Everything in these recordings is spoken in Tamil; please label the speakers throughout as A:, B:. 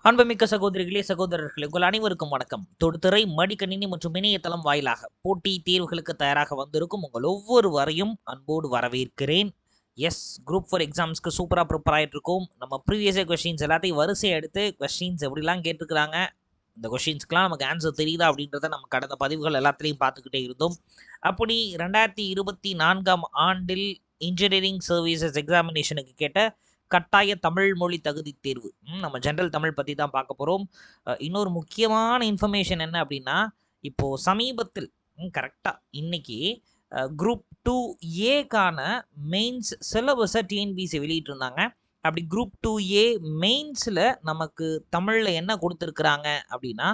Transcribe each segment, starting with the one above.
A: அன்புமிக்க சகோதரிகளே சகோதரர்களே உங்கள் அனைவருக்கும் வணக்கம். தொடுதிரை மடிக்கணினி மற்றும் இணையதளம் வாயிலாக போட்டி தேர்வுகளுக்கு தயாராக வந்திருக்கும் உங்கள் ஒவ்வொருவரையும் அன்போடு வரவேற்கிறேன். எஸ், குரூப் 4 எக்ஸாம்ஸ்க்கு சூப்பராக ப்ரிப்பேர் ஆகிட்டு இருக்கோம். நம்ம ப்ரீவியஸ் கொஸ்டின்ஸ் எல்லாத்தையும் வரிசையை எடுத்து கொஸ்டின்ஸ் எப்படிலாம் கேட்டிருக்கிறாங்க, இந்த கொஸ்டின்ஸ்க்குலாம் நமக்கு ஆன்சர் தெரியுதா அப்படின்றத நம்ம கடந்த பதிவுகள் எல்லாத்துலேயும் பார்த்துக்கிட்டே இருந்தோம். அப்படி 2024ஆம் ஆண்டில் இன்ஜினியரிங் சர்வீசஸ் எக்ஸாமினேஷனுக்கு கேட்ட கட்டாய தமிழ் மொழி தகுதி தேர்வு, நம்ம ஜென்ரல் தமிழ் பற்றி தான் பார்க்க போகிறோம். இன்னொரு முக்கியமான இன்ஃபர்மேஷன் என்ன அப்படின்னா, இப்போது சமீபத்தில் கரெக்டாக இன்னைக்கு குரூப் 2ஏக்கான மெயின்ஸ் சிலபஸை டிஎன்பிசி வெளியிட்டிருந்தாங்க. அப்படி குரூப் 2ஏ மெயின்ஸில் நமக்கு தமிழில் என்ன கொடுத்துருக்குறாங்க அப்படின்னா,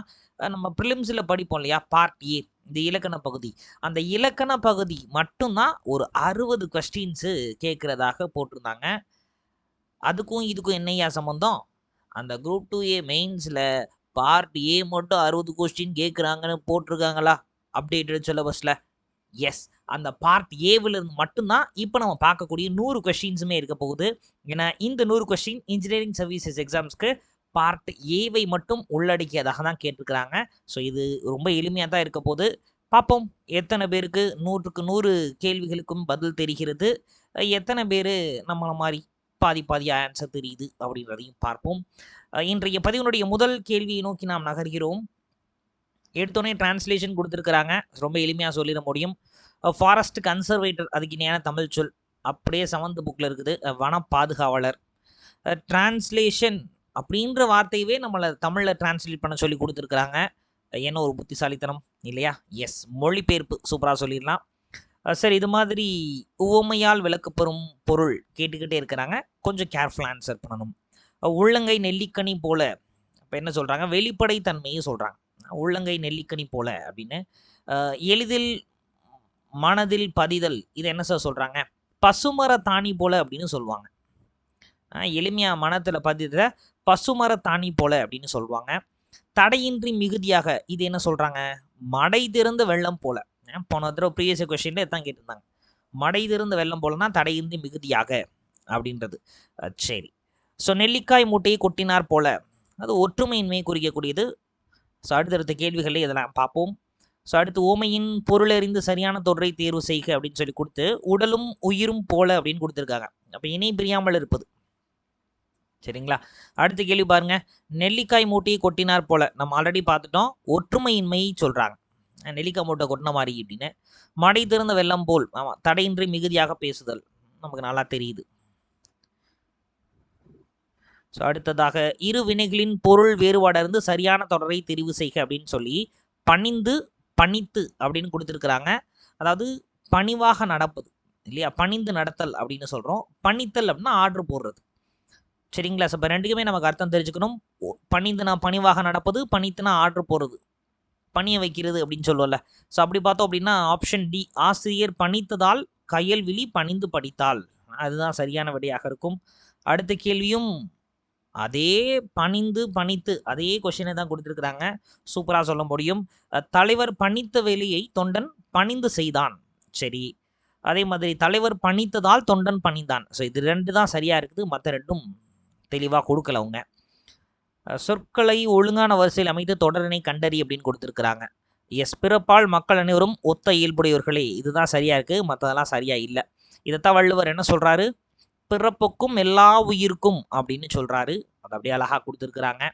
A: நம்ம ப்ரிலிம்ஸில் படிப்போம் இல்லையா, பார்ட் ஏ, இந்த இலக்கண பகுதி, அந்த இலக்கண பகுதி மட்டும்தான் ஒரு 60 கொஸ்டின்ஸு கேட்குறதாக போட்டிருந்தாங்க. அதுக்கும் இதுக்கும் என்னையா சம்மந்தம்? அந்த குரூப் 2ஏ மெயின்ஸில் பார்ட் ஏ மட்டும் 60 கொஸ்டின் கேட்குறாங்கன்னு போட்டிருக்காங்களா அப்டேட்டட் சிலபஸில்? எஸ், அந்த பார்ட் ஏவிலிருந்து மட்டும்தான் இப்போ நம்ம பார்க்கக்கூடிய 100 கொஸ்டின்ஸுமே இருக்க போகுது. ஏன்னா இந்த 100 கொஸ்டின் இன்ஜினியரிங் சர்வீசஸ் எக்ஸாம்ஸ்க்கு பார்ட் ஏவை மட்டும் உள்ளடக்கியதாக தான் கேட்டிருக்கிறாங்க. ஸோ இது ரொம்ப எளிமையாக தான் இருக்க போகுது. பார்ப்போம் எத்தனை பேருக்கு 100க்கு 100 கேள்விகளுக்கும் பதில் தெரிகிறது, எத்தனை பேர் நம்மளை மாதிரி பாதி ஆன்சர் தெரியுது அப்படின்றதையும் பார்ப்போம். இன்றைய பதிவினுடைய முதல் கேள்வியை நோக்கி நாம் நகர்கிறோம். எடுத்தோடனே டிரான்ஸ்லேஷன் கொடுத்துருக்குறாங்க, ரொம்ப எளிமையாக சொல்லிட முடியும். ஃபாரஸ்ட் கன்சர்வேட்டர் அதுக்கு இணையான தமிழ் சொல் அப்படியே 7th புக்கில் இருக்குது, வன பாதுகாவலர். டிரான்ஸ்லேஷன் அப்படின்ற வார்த்தையவே நம்மளை தமிழில் டிரான்ஸ்லேட் பண்ண சொல்லி கொடுத்துருக்குறாங்க. என்ன ஒரு புத்திசாலித்தனம் இல்லையா? எஸ், மொழிபெயர்ப்பு சூப்பராக சொல்லிடலாம். சரி, இது மாதிரி உவமையால் விளக்கப்பெறும் பொருள் கேட்டுக்கிட்டே இருக்கிறாங்க, கொஞ்சம் கேர்ஃபுல்லாக ஆன்சர் பண்ணணும். உள்ளங்கை நெல்லிக்கனி போல, இப்போ என்ன சொல்கிறாங்க, வெளிப்படை தன்மையை சொல்கிறாங்க. உள்ளங்கை நெல்லிக்கனி போல அப்படின்னு. எளிதில் மனதில் பதிதல், இது என்ன சார் சொல்கிறாங்க? பசுமர தாணி போல அப்படின்னு சொல்லுவாங்க. எளிமையாக மனத்தில் பதித பசுமர தாணி போல அப்படின்னு சொல்லுவாங்க. தடையின்றி மிகுதியாக, இது என்ன சொல்கிறாங்க? மடை திறந்த வெள்ளம் போல. போன தடவை ப்ரீவியஸ் கொஸ்டின்ல தான் கேட்டிருந்தாங்க, மடை திறந்த வெள்ளம் போலனா தடையின்றி மிகுதியாக அப்படின்றது. சரி, ஸோ நெல்லிக்காய் மூட்டையை கொட்டினார் போல, அது ஒற்றுமையின்மையை குறிக்கக்கூடியது. ஸோ அடுத்தடுத்த கேள்விகளை இதெல்லாம் பார்ப்போம். ஸோ அடுத்து ஓமையின் பொருளறிந்து சரியான தொடரை தேர்வு செய்க அப்படின்னு சொல்லி கொடுத்து உடலும் உயிரும் போல அப்படின்னு கொடுத்துருக்காங்க. அப்போ இணை பிரியாமல் இருப்பது. சரிங்களா? அடுத்த கேள்வி பாருங்க, நெல்லிக்காய் மூட்டையை கொட்டினார் போல, நம்ம ஆல்ரெடி பார்த்துட்டோம், ஒற்றுமையின்மையை சொல்கிறாங்க, நெல்லிக்காய் மூட்டை கொட்டின மாதிரி அப்படின்னு. மடை திறந்த வெள்ளம் போல், ஆமாம், தடையின்றி மிகுதியாக பேசுதல், நமக்கு நல்லா தெரியுது. ஸோ அடுத்ததாக இரு வினைகளின் பொருள் வேறுபாடு இருந்து சரியான தொடரை தெரிவு செய்க அப்படின்னு சொல்லி பணிந்து பணித்து அப்படின்னு கொடுத்துருக்குறாங்க. அதாவது பணிவாக நடப்பது இல்லையா, பணிந்து நடத்தல் அப்படின்னு சொல்கிறோம். பணித்தல் அப்படின்னா ஆர்டர் போடுறது. சரிங்களா? ஸோ இப்போ ரெண்டுக்குமே நமக்கு அர்த்தம் தெரிஞ்சுக்கணும். பணிந்துனா பணிவாக நடப்பது, பணித்துனா ஆர்டர் போடுறது, பணிய வைக்கிறது அப்படின்னு சொல்லுவோம்ல. ஸோ அப்படி பார்த்தோம் அப்படின்னா ஆப்ஷன் டி, ஆசிரியர் பணித்ததால் கயல்விழி பணிந்து படித்தால், அதுதான் சரியான விடையாக இருக்கும். அடுத்த கேள்வியும் அதே பணிந்து பணித்து அதே கொஸ்டினை தான் கொடுத்துருக்குறாங்க, சூப்பராக சொல்ல முடியும். தலைவர் பணித்த வேலையை தொண்டன் பணிந்து செய்தான். சரி, அதே மாதிரி தலைவர் பணித்ததால் தொண்டன் பணிந்தான். ஸோ இது 2 தான் சரியாக இருக்குது, மற்ற 2ம் தெளிவாக கொடுக்கல அவங்க. சொற்களை ஒழுங்கான வரிசையில் அமைத்து தொடரினை கண்டறி அப்படின்னு கொடுத்துருக்குறாங்க. எஸ், பிறப்பால் மக்கள் அனைவரும் ஒத்த இயல்புடையவர்களே, இதுதான் சரியாக இருக்குது, மற்றதெல்லாம் சரியாக இல்லை. இதைத்தான் வள்ளுவர் என்ன சொல்கிறாரு, பிறப்புக்கும் எல்லா உயிருக்கும் அப்படின்னு சொல்கிறாரு. அது அப்படியே அழகாக கொடுத்துருக்குறாங்க.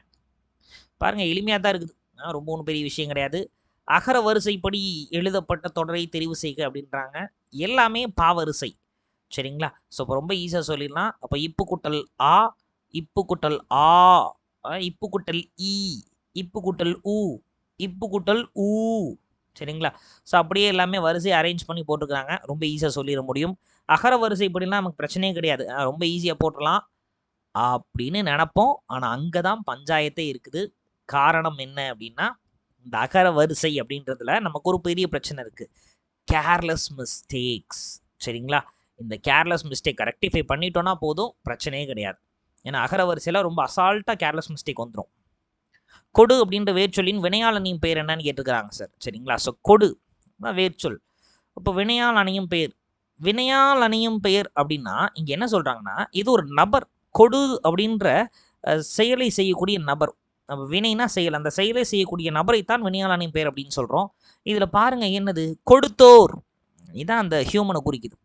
A: பாருங்கள், எளிமையாக தான் இருக்குது, ரொம்ப ஒன்றும் பெரிய விஷயம் கிடையாது. அகர வரிசைப்படி எழுதப்பட்ட தொடரை தெரிவு செய்க அப்படின்றாங்க. எல்லாமே பாவரிசை. சரிங்களா? ஸோ இப்போ ரொம்ப ஈஸியாக சொல்லிடலாம். அப்போ இப்பு கூட்டல் ஆ, இப்பு கூட்டல் ஆ, இப்பு கூட்டல் ஈ, இப்பு கூட்டல் ஊ, இப்பு கூட்டல் ஊ. சரிங்களா? ஸோ அப்படியே எல்லாமே வரிசை அரேஞ்ச் பண்ணி போட்டுருக்காங்க, ரொம்ப ஈஸியாக சொல்லிட முடியும். அகர வரிசைப்படிலாம் நமக்கு பிரச்சனையே கிடையாது, ரொம்ப ஈஸியாக போட்டுடலாம் அப்படின்னு நினப்போம். ஆனால் அங்கே தான் பஞ்சாயத்தே இருக்குது. காரணம் என்ன அப்படின்னா, இந்த அகர வரிசை அப்படின்றதுல நமக்கு ஒரு பெரிய பிரச்சனை இருக்குது, கேர்லெஸ் மிஸ்டேக்ஸ். சரிங்களா? இந்த கேர்லெஸ் மிஸ்டேக் ரெக்டிஃபை பண்ணிட்டோன்னா போதும், பிரச்சனையே கிடையாது. ஏன்னா அகர வரிசையில் ரொம்ப அசால்ட்டாக கேர்லெஸ் மிஸ்டேக் வந்துடும். கொடு அப்படின்ற வேர்ச்சொல்லின் வினையால் அணியும் பெயர் என்னன்னு கேட்டுக்கிறாங்க சார். சரிங்களா? ஸோ கொடு வேர்ச்சொல். இப்போ வினையால் அணியும் பெயர், வினையால் அணியும் பெயர் அப்படின்னா இங்கே என்ன சொல்கிறாங்கன்னா, இது ஒரு நபர், கொடு அப்படின்ற செயலை செய்யக்கூடிய நபர். அப்ப வினைனா செயல். அந்த செயலை செய்யக்கூடிய நபரைத்தான் வினையாளனின் பெயர் அப்படின்னு சொல்றோம். இதுல பாருங்க என்னது கொடுத்தோர். இதான் அந்த ஹியூமனை குறிக்குது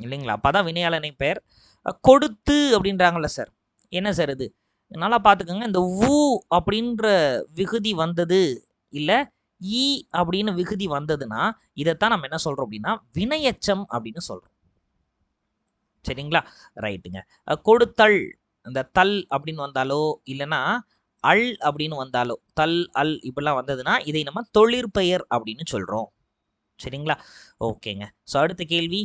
A: இல்லைங்களா? அப்பதான் வினையாளனின் பெயர். கொடுத்து அப்படின்றாங்கல்ல சார். என்ன சார் இது? நல்லா பார்த்துக்கோங்க. இந்த ஊ அப்படின்ற விகுதி வந்தது இல்ல ஈ அப்படின்னு விகுதி வந்ததுன்னா இதைத்தான் நம்ம என்ன சொல்றோம் அப்படின்னா வினையெச்சம் அப்படின்னு சொல்றோம். சரிங்களா? ரைட்டுங்க. கொடுத்தல் இந்த தல் அப்படின்னு வந்தாலோ இல்லைன்னா அல் அப்படின்னு வந்தாலோ தல் அல் இப்படிலாம் வந்ததுன்னா இதை நம்ம தொழிற்பெயர் அப்படின்னு சொல்றோம். சரிங்களா? ஓகேங்க. ஸோ அடுத்த கேள்வி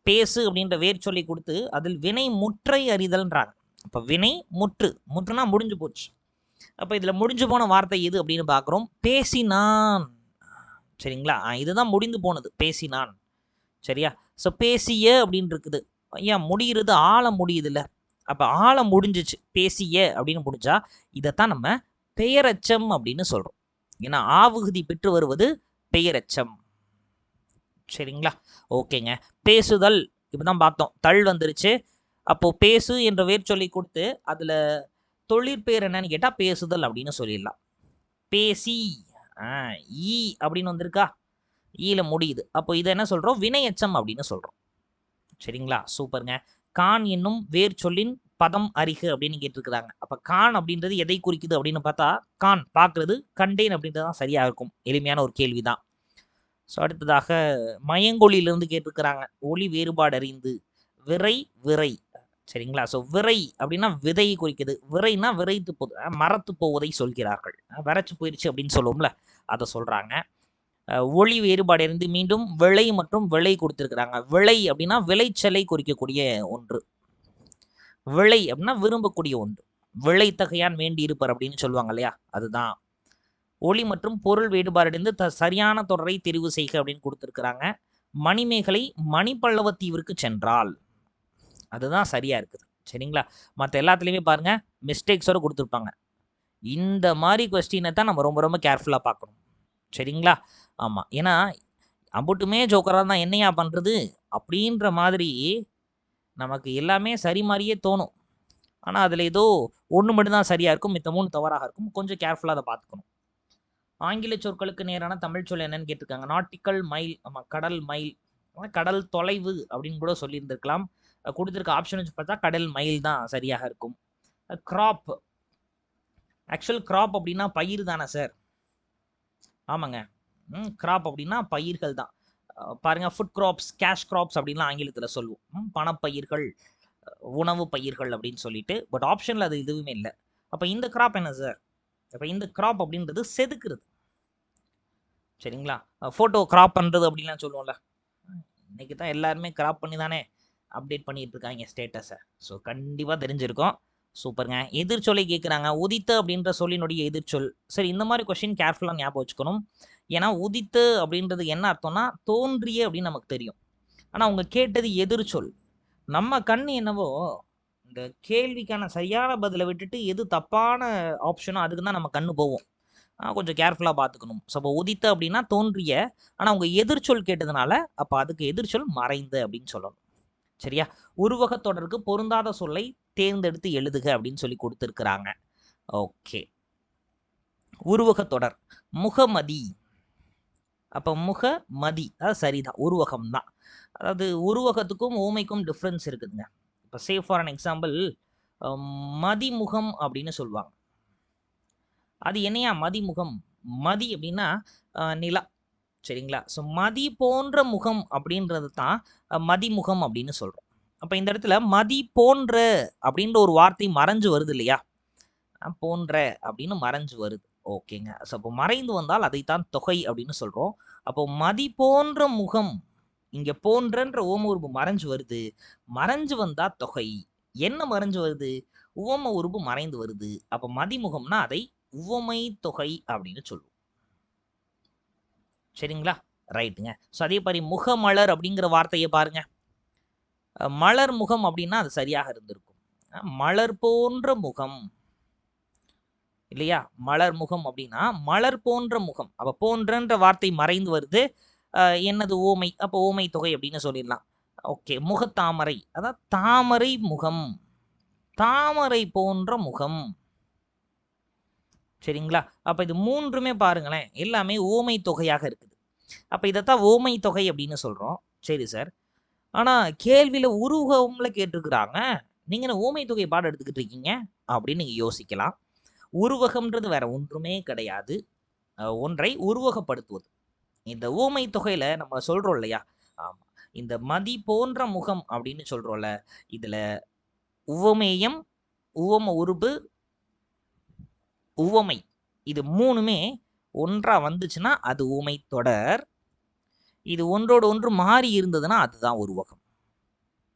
A: பேசு அப்படின்ற வேர் சொல்லி கொடுத்து அதில் வினை முற்றை அறிதல்ன்றாங்க. அப்போ வினை முற்று முற்றுனா முடிஞ்சு போச்சு. அப்போ இதில் முடிஞ்சு போன வார்த்தை எது அப்படின்னு பார்க்குறோம். பேசினான். சரிங்களா? இதுதான் முடிந்து போனது பேசினான். சரியா? ஸோ பேசிய அப்படின்னு இருக்குது. ஏன் முடிகிறது ஆழ முடியுதுல்ல. அப்போ ஆழ முடிஞ்சிச்சு பேசிய அப்படின்னு முடிஞ்சா இதைத்தான் நம்ம பெயரச்சம் அப்படின்னு சொல்றோம். ஏன்னா ஆவுகுதி பெற்று வருவது பெயரச்சம். சரிங்களா? ஓகேங்க. பேசுதல் இப்பதான் பார்த்தோம். தள் வந்துருச்சு. அப்போ பேசு என்ற வேர் சொல்லி கொடுத்து அதுல தொழிற்பெயர் என்னன்னு கேட்டா பேசுதல் அப்படின்னு சொல்லிடலாம். பேசி ஈ அப்படின்னு வந்திருக்கா? ஈல முடியுது. அப்போ இதை என்ன சொல்றோம்? வினையச்சம் அப்படின்னு சொல்றோம். சரிங்களா? சூப்பருங்க. கான் என்னும் வேர் சொல்லின் பதம் அறிக அப்படின்னு கேட்டிருக்கிறாங்க. அப்ப கான் அப்படின்றது எதை குறிக்குது அப்படின்னு பார்த்தா கான் பார்க்கறது, கண்டேன் அப்படின்றது தான் சரியா இருக்கும். எளிமையான ஒரு கேள்விதான். ஸோ அடுத்ததாக மயங்கொலியிலிருந்து கேட்டிருக்கிறாங்க. ஒலி வேறுபாடு அறிந்து விரை விரை. சரிங்களா? ஸோ விரை அப்படின்னா விதையை குறிக்குது. விரைனா விரைத்து போது மரத்து போவதை சொல்கிறார்கள். வரைச்சு போயிடுச்சு அப்படின்னு சொல்லுவோம்ல அதை சொல்றாங்க. ஒளி வேறுபாடு இருந்து மீண்டும் விளை மற்றும் விளை கொடுத்திருக்கிறாங்க. விளை அப்படின்னா விளைச்சலை குறிக்கக்கூடிய ஒன்று. விளை அப்படின்னா விரும்பக்கூடிய ஒன்று. விளைத்தகையான் வேண்டி இருப்பார் அப்படின்னு சொல்லுவாங்க இல்லையா? அதுதான். ஒளி மற்றும் பொருள் வேறுபாடு இருந்து சரியான தொடரை தெரிவு செய்க அப்படின்னு கொடுத்திருக்கிறாங்க. மணிமேகலை மணிப்பல்லவத்தீவிற்கு சென்றால் அதுதான் சரியா இருக்குது. சரிங்களா? மற்ற எல்லாத்துலேயுமே பாருங்க மிஸ்டேக்ஸோட கொடுத்துருப்பாங்க. இந்த மாதிரி கொஸ்டினை தான் நம்ம ரொம்ப ரொம்ப கேர்ஃபுல்லாக பார்க்கணும். சரிங்களா? ஆமாம். ஏன்னா அம்புட்டுமே ஜோக்கராக தான் என்னையா பண்ணுறது அப்படின்ற மாதிரி நமக்கு எல்லாமே சரி மாதிரியே தோணும். ஆனால் அதில் ஏதோ ஒன்று மட்டும்தான் சரியாக இருக்கும், மித்த 3 தவறாக இருக்கும். கொஞ்சம் கேர்ஃபுல்லாக அதை பார்த்துக்கணும். ஆங்கில சொற்களுக்கு நேரான தமிழ் சொல் என்னன்னு கேட்டிருக்காங்க. Nautical mile. ஆமாம், கடல் மைல். கடல் தொலைவு அப்படின்னு கூட சொல்லியிருந்திருக்கலாம். கொடுத்துருக்க ஆப்ஷன் வச்சு பார்த்தா கடல் மைல் தான் சரியாக இருக்கும். கிராப். ஆக்சுவல் கிராப் அப்படின்னா பயிர் தானே சார்? ஆமாங்க. கிராப் அப்படின்னா பயிர்கள் தான். பாருங்க ஃபுட் கிராப்ஸ், கேஷ் கிராப்ஸ் அப்படின்லாம் ஆங்கிலத்தில் சொல்லுவோம். பணப்பயிர்கள், உணவு பயிர்கள் அப்படின்னு சொல்லிட்டு. பட் ஆப்ஷனில் அது எதுவுமே இல்லை. அப்போ இந்த கிராப் என்ன சார்? அப்போ இந்த கிராப் அப்படின்றது செதுக்குறது. சரிங்களா? ஃபோட்டோ கிராப் பண்ணுறது அப்படின்லாம் சொல்லுவோம்ல. இன்னைக்கு தான் எல்லாருமே கிராப் பண்ணி தானே அப்டேட் பண்ணிட்டு இருக்காங்க ஸ்டேட்டஸை. ஸோ கண்டிப்பாக தெரிஞ்சிருக்கும். சூப்பருங்க. எதிர்ச்சொல்லை கேட்குறாங்க. உதித்த அப்படின்ற சொல்லினுடைய எதிர்ச்சொல். சரி, இந்த மாதிரி கொஸ்டின் கேர்ஃபுல்லாக ஞாபகம் வச்சுக்கணும். ஏன்னா உதித்து அப்படின்றது என்ன அர்த்தம்னா தோன்றிய அப்படின்னு நமக்கு தெரியும். ஆனால் அவங்க கேட்டது எதிர்ச்சொல். நம்ம கண் என்னவோ இந்த கேள்விக்கான சரியான பதிலை விட்டுட்டு எது தப்பான ஆப்ஷனோ அதுக்கு தான் நம்ம கண்ணு போவோம். கொஞ்சம் கேர்ஃபுல்லாக பார்த்துக்கணும். ஸோ அப்போ உதித்த அப்படின்னா தோன்றிய, ஆனால் அவங்க எதிர்ச்சொல் கேட்டதுனால அப்போ அதுக்கு எதிர்ச்சொல் மறைந்த அப்படின்னு சொல்லணும். சரியா? உருவக தொடருக்கு பொருந்தாத சொல்லை தேர்ந்தெடுத்து எழுதுக அப்படின்னு சொல்லி கொடுத்துருக்குறாங்க. ஓகே. உருவக தொடர் முகமதி. அப்போ முகமதி அது சரிதான், உருவகம் தான். அதாவது உருவகத்துக்கும் ஊமைக்கும் டிஃப்ரென்ஸ் இருக்குதுங்க. இப்போ say for an example Mathimugam அப்படின்னு சொல்லுவாங்க. அது என்னையா மதிமுகம்? மதி அப்படின்னா நிலா. சரிங்களா? ஸோ மதி போன்ற முகம் அப்படின்றது தான் மதிமுகம் அப்படின்னு சொல்கிறோம். அப்போ இந்த இடத்துல மதி போன்ற அப்படின்ற ஒரு வார்த்தை மறைஞ்சு வருது இல்லையா? போன்ற அப்படின்னு மறைஞ்சு வருது. ஓகேங்க. ஸோ அப்போ மறைந்து வந்தால் அதைத்தான் தொகை அப்படின்னு சொல்கிறோம். அப்போ மதி போன்ற முகம், இங்கே போன்றன்ற ஓம உருபு மறைஞ்சு வருது. மறைஞ்சு வந்தா தொகை. என்ன மறைஞ்சு வருது? உவம உருபு மறைந்து வருது. அப்போ மதிமுகம்னா அதை உவமை தொகை அப்படின்னு சொல்லுவோம். சரிங்களா? ரைட்டுங்க. ஸோ அதே மாதிரி முகமலர் அப்படிங்கிற வார்த்தையை பாருங்க. மலர் முகம் அப்படின்னா அது சரியாக இருந்திருக்கும். மலர் போன்ற முகம் இல்லையா? மலர் முகம் அப்படின்னா மலர் போன்ற முகம். அப்போ போன்றன்ற வார்த்தை மறைந்து வருது. என்னது ஓமை. அப்போ ஓமை தொகை அப்படின்னு சொல்லிடலாம். ஓகே. முகத்தாமரை, அதாவது தாமரை முகம், தாமரை போன்ற முகம். சரிங்களா? அப்ப இது 3மே பாருங்களேன், எல்லாமே உவமை தொகையாக இருக்குது. அப்ப இதத்தான் உவமை தொகை அப்படின்னு சொல்றோம். சரி சார். ஆனா கேள்வியில உருவகம்ல கேட்டிருக்கிறாங்க. நீங்க என்ன உவமை தொகை பாடம் எடுத்துக்கிட்டு இருக்கீங்க? அப்படின்னு நீங்க யோசிக்கலாம். உருவகம்ன்றது வேற ஒன்றுமே கிடையாது. ஒன்றை உருவகப்படுத்துவது. இந்த உவமை தொகையில நம்ம சொல்றோம் இல்லையா? ஆமா. இந்த மதி போன்ற முகம் அப்படின்னு சொல்றோம்ல. இதுல உவமேயம், உவம உருபு, உவமை இது 3மே ஒன்றா வந்துச்சுன்னா அது உவமை தொடர். இது ஒன்றோடு ஒன்று மாறி இருந்ததுன்னா அதுதான் உருவகம்.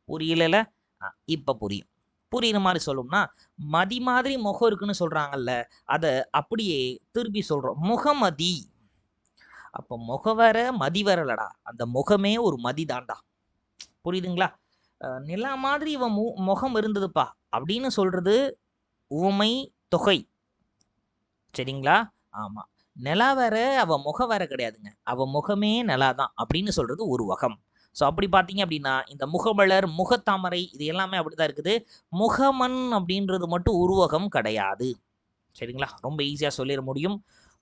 A: புரியலல? இப்ப புரியும். புரியிற மாரி சொல்லணும்னா, மதி மாதிரி முகம் இருக்குன்னு சொல்றாங்கல்ல, அத அப்படியே திருப்பி சொல்றோம். முகமதி. அப்ப முகம் வேற, மதி வேறலடா. அந்த முகமே ஒரு மதி தான்டா. புரியுதுங்களா? நிலா மாதிரி இவன் முகம் இருந்ததுப்பா அப்படின்னு சொல்றது உவமை தொகை. சரிங்களா? ஆமா. நிலா வேற, அவ முகம் வேற கிடையாதுங்க. அவ முகமே நிலா தான் அப்படின்னு சொல்றது உருவகம். ஸோ அப்படி பார்த்தீங்க அப்படின்னா, இந்த முகமலர், முகத்தாமரை இது எல்லாமே அப்படிதான் இருக்குது. முகமன் அப்படின்றது மட்டும் உருவகம் கிடையாது. சரிங்களா? ரொம்ப ஈஸியா சொல்லிற முடியும்.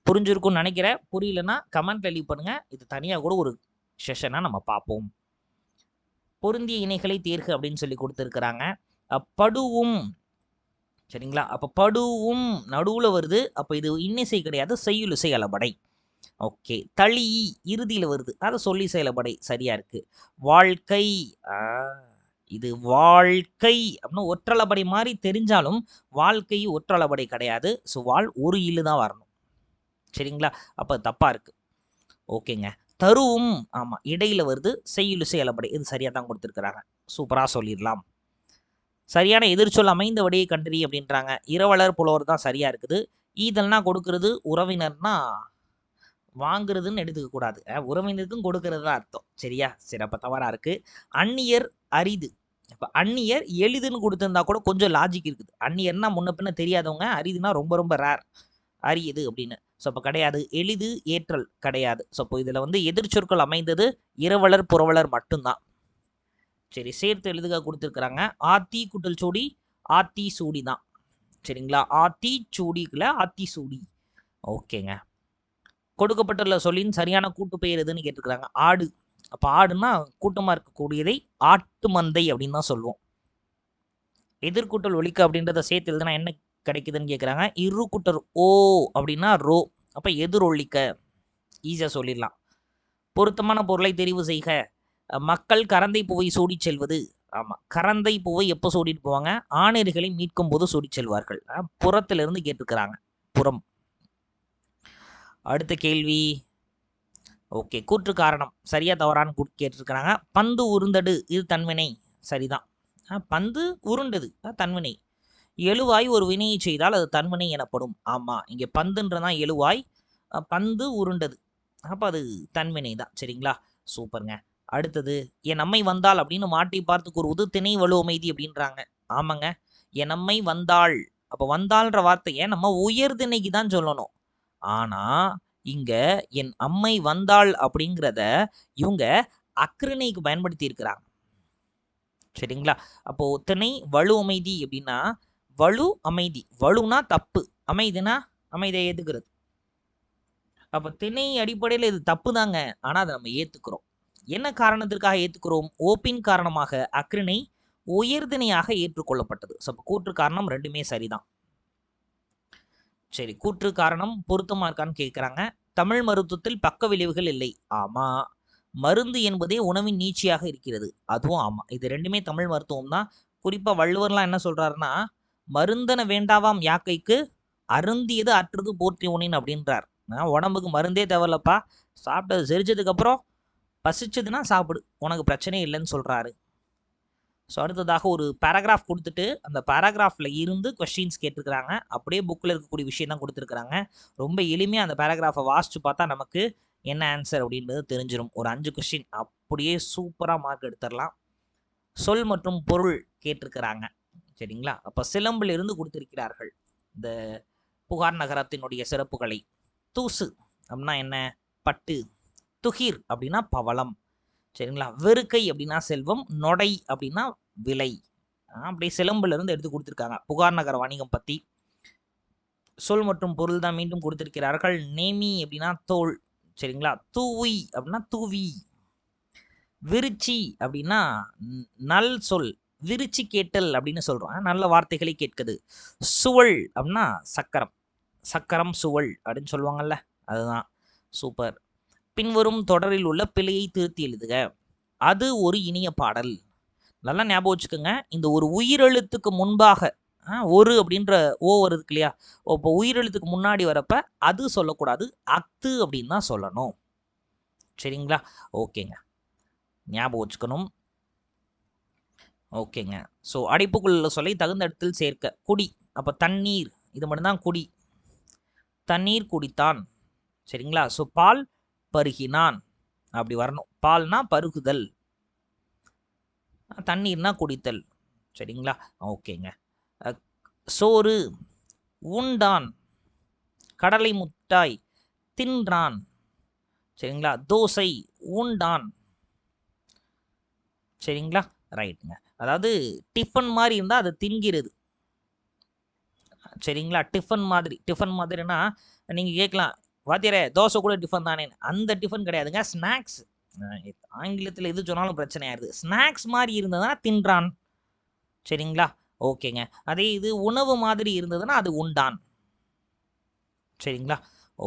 A: புரிஞ்சிருக்கும்னு நினைக்கிறேன். புரியலன்னா கமெண்ட்ல லீவ் பண்ணுங்க. இது தனியா கூட ஒரு செஷனா நம்ம பார்ப்போம். பொருந்திய இணைகளை தேர்க அப்படின்னு சொல்லி கொடுத்துருக்கிறாங்க. படுவும். சரிங்களா? அப்ப படுவும் நடுவுல வருது. அப்ப இது இன்னிசை கிடையாது. செய்யுளிசை அளபடை. ஓகே. தளி இறுதியில வருது. அத சொல்லி செயலபடை சரியா இருக்கு. வாழ்க்கை. ஆ இது வாழ்க்கை அப்படின்னு ஒற்றளபடை மாரி தெரிஞ்சாலும், வாழ்க்கை ஒற்றளபடை கிடையாது. ஸோ ஒரு இல்லு தான் வரணும். சரிங்களா? அப்ப தப்பா இருக்கு. ஓகேங்க. தருவும் ஆமா. இடையில வருது. செய்யுளிசை அளபடை. இது சரியா தான் குடுத்திருக்கிறாங்க. சூப்பரா சொல்லிரலாம். சரியான எதிர்ச்சொல் அமைந்த விடையை கண்டறி அப்படின்றாங்க. இரவலர், புலவர் தான் சரியா இருக்குது. ஈதல்னா கொடுக்கிறது, உறவினர்னா வாங்குறதுன்னு எடுத்துக்க கூடாது. உறவினருக்கும் கொடுக்கிறது தான் அர்த்தம். சரியா? சரி அப்ப தவறா இருக்கு. அந்நியர் அரிது. அப்ப அந்நியர் எளிதுன்னு குடுத்திருந்தா கூட கொஞ்சம் லாஜிக் இருக்குது. அந்நியர்னா முன்ன பின்ன தெரியாதவங்க. அரிதுனா ரொம்ப ரொம்ப ரேர். அரியது அப்படின்னு. ஸோ அப்ப கிடையாது. எளிது, ஏற்றல் கிடையாது. ஸோ அப்போ இதுல வந்து எதிர்ச்சொற்கள் அமைந்தது இரவலர், புரவலர் மட்டும்தான். சரி சேர்த்து எழுதுக குடுத்திருக்கிறாங்க. ஆத்தி கூட்டல் சூடி, ஆத்தி சூடி தான். சரிங்களா? ஆத்தி சூடிக்குல ஆத்தி சூடி. ஓகேங்க. கொடுக்கப்பட்டுள்ள சொல்லின் சரியான கூட்டு பெயர் எதுன்னு கேட்டிருக்கிறாங்க. ஆடு. அப்ப ஆடுன்னா கூட்டமா இருக்கக்கூடியதை ஆட்டு மந்தை அப்படின்னு தான் சொல்லுவோம். எதிர்கூட்டல் ஒலிக்க அப்படின்றத சேர்த்து எழுதுனா என்ன கிடைக்குதுன்னு கேட்குறாங்க. இரு கூட்டல் ஓ அப்படின்னா ரோ. அப்ப எதிரொலிக்க. ஈஸியா சொல்லிடலாம். பொருத்தமான பொருளை தெரிவு செய்க. மக்கள் கரந்தை பூவை சூடிச் செல்வது. ஆமா. கரந்தை பூவை எப்போ சூடிட்டு போவாங்க? ஆணிர்களை மீட்கும் போது சூடிச் செல்வார்கள். புறத்திலிருந்து கேட்டிருக்கிறாங்க. புறம். அடுத்த கேள்வி. ஓகே. கூற்று காரணம் சரியா தவறான்னு கேட்டிருக்கிறாங்க. பந்து உருண்டடு இது தன்வினை. சரிதான். பந்து உருண்டது தன்வினை. எழுவாய் ஒரு வினையை செய்தால் அது தன்வினை எனப்படும். ஆமா. இங்க பந்துன்றதான் எழுவாய். பந்து உருண்டது. அப்ப அது தன்வினை தான். சரிங்களா? சூப்பருங்க. அடுத்தது என் அம்மை வந்தாள் அப்படின்னு மாட்டி பார்த்து கூறுவது திணை வலு அமைதி அப்படின்றாங்க. ஆமாங்க. என் அம்மை வந்தாள். அப்ப வந்தாள்ன்ற வார்த்தையை நம்ம உயர்திணைக்கு தான் சொல்லணும். ஆனா இங்க என் அம்மை வந்தாள் அப்படிங்கிறத இவங்க அக்ரிணைக்கு பயன்படுத்தி இருக்கிறாங்க. சரிங்களா? அப்போ திணை வலு அமைதி அப்படின்னா வலு அமைதி. வலுனா தப்பு. அமைதினா அமைதியை ஏத்துக்கிறது. அப்ப திணை அடிப்படையில் இது தப்பு தாங்க. ஆனா அதை நம்ம ஏத்துக்கிறோம். என்ன காரணத்திற்காக ஏத்துக்கிறோம்? ஓப்பின் காரணமாக அக்ரிணை உயர்திணையாக ஏற்றுக்கொள்ளப்பட்டது. ஸோ கூற்று காரணம் ரெண்டுமே சரிதான். சரி கூற்று காரணம் பொருத்தமா இருக்கான்னு கேட்குறாங்க. தமிழ் மருத்துவத்தில் பக்க விளைவுகள் இல்லை. ஆமா. மருந்து என்பதே உணவின் நீட்சியாக இருக்கிறது. அதுவும் ஆமா. இது ரெண்டுமே தமிழ் மருத்துவம் தான். குறிப்பா வள்ளுவர்லாம் என்ன சொல்றாருன்னா, மருந்தன வேண்டாவாம் யாக்கைக்கு அருந்தியது அற்றது போற்றி உணின் அப்படின்றார். உடம்புக்கு மருந்தே தேவையில்லப்பா. சாப்பிட்டது செரிச்சதுக்கு அப்புறம் பசிச்சதுன்னா சாப்பிடு. உனக்கு பிரச்சனையே இல்லைன்னு சொல்றாரு. ஸோ அடுத்ததாக ஒரு பேராகிராஃப் கொடுத்துட்டு அந்த பேராகிராஃபில் இருந்து கொஸ்டின்ஸ் கேட்டிருக்கிறாங்க. அப்படியே புக்கில் இருக்கக்கூடிய விஷயம் தான் கொடுத்துருக்குறாங்க. ரொம்ப எளிமையாக அந்த பேராகிராஃபை வாசித்து பார்த்தா நமக்கு என்ன ஆன்சர் அப்படின்றது தெரிஞ்சிடும். ஒரு 5 கொஸ்டின் அப்படியே சூப்பராக மார்க் எடுத்துடலாம். சொல் மற்றும் பொருள் கேட்டிருக்கிறாங்க. சரிங்களா? அப்போ சிலம்பில் இருந்து கொடுத்திருக்கிறார்கள் இந்த புகார் நகரத்தினுடைய சிறப்புகளை. தூசு அப்படின்னா என்ன? பட்டு. துகிர் அப்படின்னா பவளம். சரிங்களா? வெறுக்கை அப்படின்னா செல்வம். நொடை அப்படின்னா விலை. அப்படியே சிலம்புல இருந்து எடுத்து கொடுத்துருக்காங்க புகார் நகர வணிகம் பத்தி. சொல் மற்றும் பொருள் தான் மீண்டும் கொடுத்திருக்கிறார்கள். நேமி அப்படின்னா தோல், சரிங்களா. தூவி அப்படின்னா தூவி. விருச்சி அப்படின்னா நல் சொல், விருச்சி கேட்டல் அப்படின்னு சொல்றோம். நல்ல வார்த்தைகளை கேட்குது. சுவல் அப்படின்னா சக்கரம், சக்கரம் சுவல் அப்படின்னு சொல்லுவாங்கல்ல, அதுதான். சூப்பர். பின்வரும் தொடரில் உள்ள பிழையை திருத்தி எழுதுக. அது ஒரு இனிய பாடல். நல்லா ஞாபகம் வச்சுக்கோங்க. இந்த ஒரு உயிரெழுத்துக்கு முன்பாக ஒரு அப்படின்ற ஓ வருது இல்லையா, இப்போ உயிரெழுத்துக்கு முன்னாடி வரப்ப அது சொல்லக்கூடாது, அத்து அப்படின்னு தான் சொல்லணும். சரிங்களா? ஓகேங்க, ஞாபகம் வச்சுக்கணும். ஓகேங்க. ஸோ அடைப்புக்குள்ள சொல்லி தகுந்த இடத்தில் சேர்க்க. குடி, அப்போ தண்ணீர், இது மட்டும்தான் குடி. தண்ணீர் குடித்தான். சரிங்களா? ஸோ பால் பருகினான் அப்படி வரணும். பால்னா பருகுதல், தண்ணீர்னா குடித்தல். சரிங்களா? ஓகேங்க. சோறு உண்டான், கடலை முட்டாய் தின்றான். சரிங்களா? தோசை உண்டான். சரிங்களா? ரைட்டுங்க. அதாவது டிஃபன் மாதிரி இருந்தால் அது தின்கிறது. சரிங்களா? டிஃபன் மாதிரி, டிஃபன் மாதிரினா நீங்கள் கேட்கலாம், வாத்தியாரே தோசை கூட டிஃபன் தானே. அந்த டிஃபன் கிடையாதுங்க, ஸ்நாக்ஸ். ஆங்கிலத்தில் எது சொன்னாலும் பிரச்சனையாயிருது. ஸ்நாக்ஸ் மாதிரி இருந்ததுன்னா தின்றான். சரிங்களா? ஓகேங்க. அதே இது உணவு மாதிரி இருந்ததுன்னா அது உண்டான். சரிங்களா?